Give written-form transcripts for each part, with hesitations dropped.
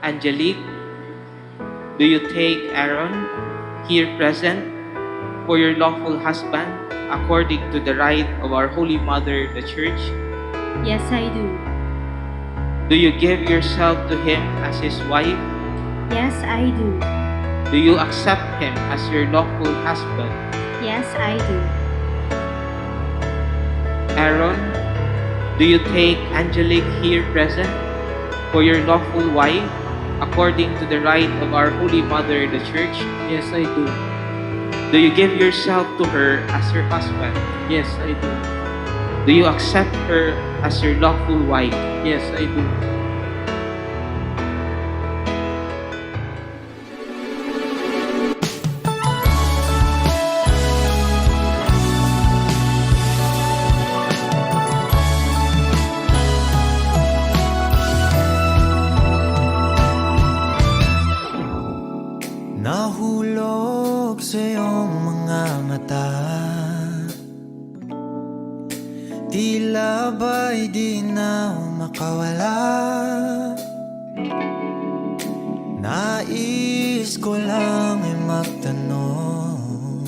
Angelique, do you take Aaron, here present, for your lawful husband, according to the rite of our Holy Mother, the Church? Yes, I do. Do you give yourself to him as his wife? Yes, I do. Do you accept him as your lawful husband? Yes, I do. Aaron, do you take Angelique, here present, for your lawful wife, according to the rite of our Holy Mother, the Church? Yes, I do. Do you give yourself to her as your husband? Yes, I do. Do you accept her as your lawful wife? Yes, I do. Nahulog sa iyong mga mata, tila ba'y di na makawala. Nais ko lang ay magtanong,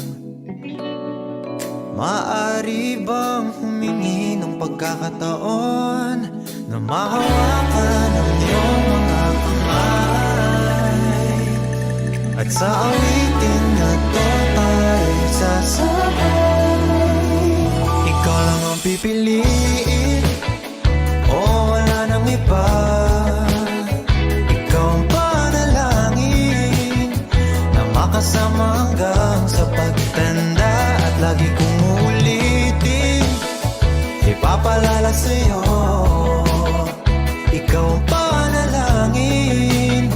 maaari bang humingi ng pagkakataon na mahawakan ang iyong mga kamay? At sa awitin na to tayo sasabay. Ikaw lang ang pipiliin, o wala nang iba. Ikaw ang panalangin na makasama hanggang sa pagtanda. At lagi kong uulitin, ipapalala sa'yo. Ikaw ang panalangin,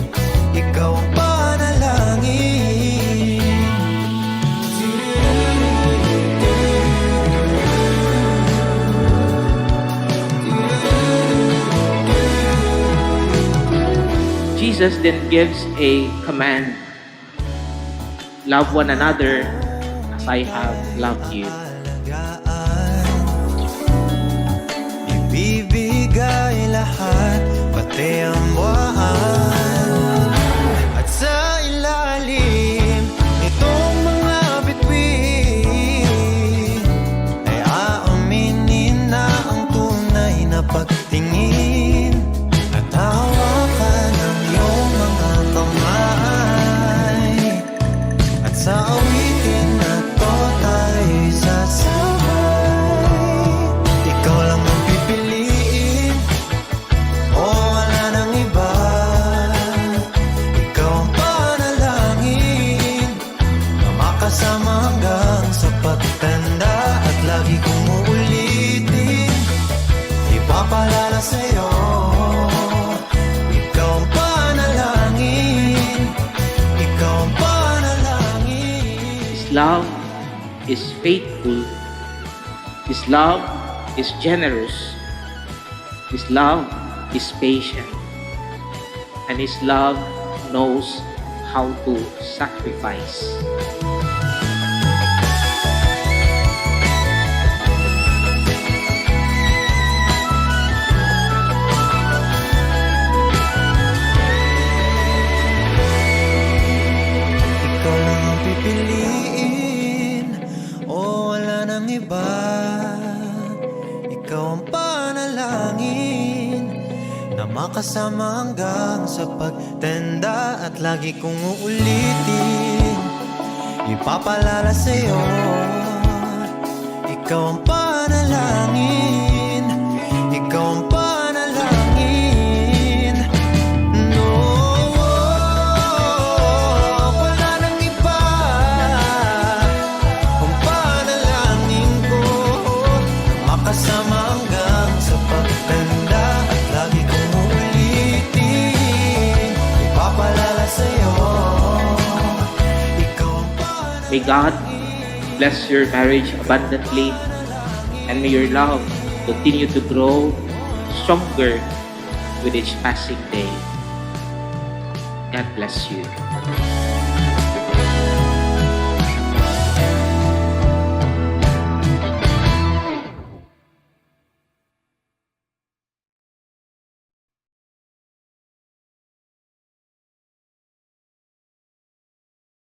ikaw ang panalangin. Jesus then gives a command, love one another as I have loved you. Ibibigay lahat, pati ang buwan. At sa ilalim nitong mga bituin ay aaminin na ang tunay na pagtingin. At hawakan ang iyong mga kamay. At sa awitin na to tayo'y sasabay. Ikaw lang ang pipiliin, o wala nang iba. Ikaw ang panalangin na makasama hanggang sa pagtanda. At lagi kong uulitin, ipapalala sa'yo. Ikaw ang panalangin, ikaw ang panalangin. His love is faithful. His love is generous. His love is patient. And His love knows how to sacrifice. Ikaw lang ang pipiliin, o wala nang iba. Ikaw ang panalangin na makasama hanggang sa pagtanda. At lagi kong uulitin, ipapalala sa'yo. Ikaw ang panalangin, ikaw ang panalangin. No, wala nang iba. Ang panalangin ko, makasama hanggang sa pagtanda. At lagi kong uulitin, ipapalala sa'yo. Ikaw ang panalangin. May God bless your marriage abundantly, and may your love continue to grow stronger with each passing day. God bless you.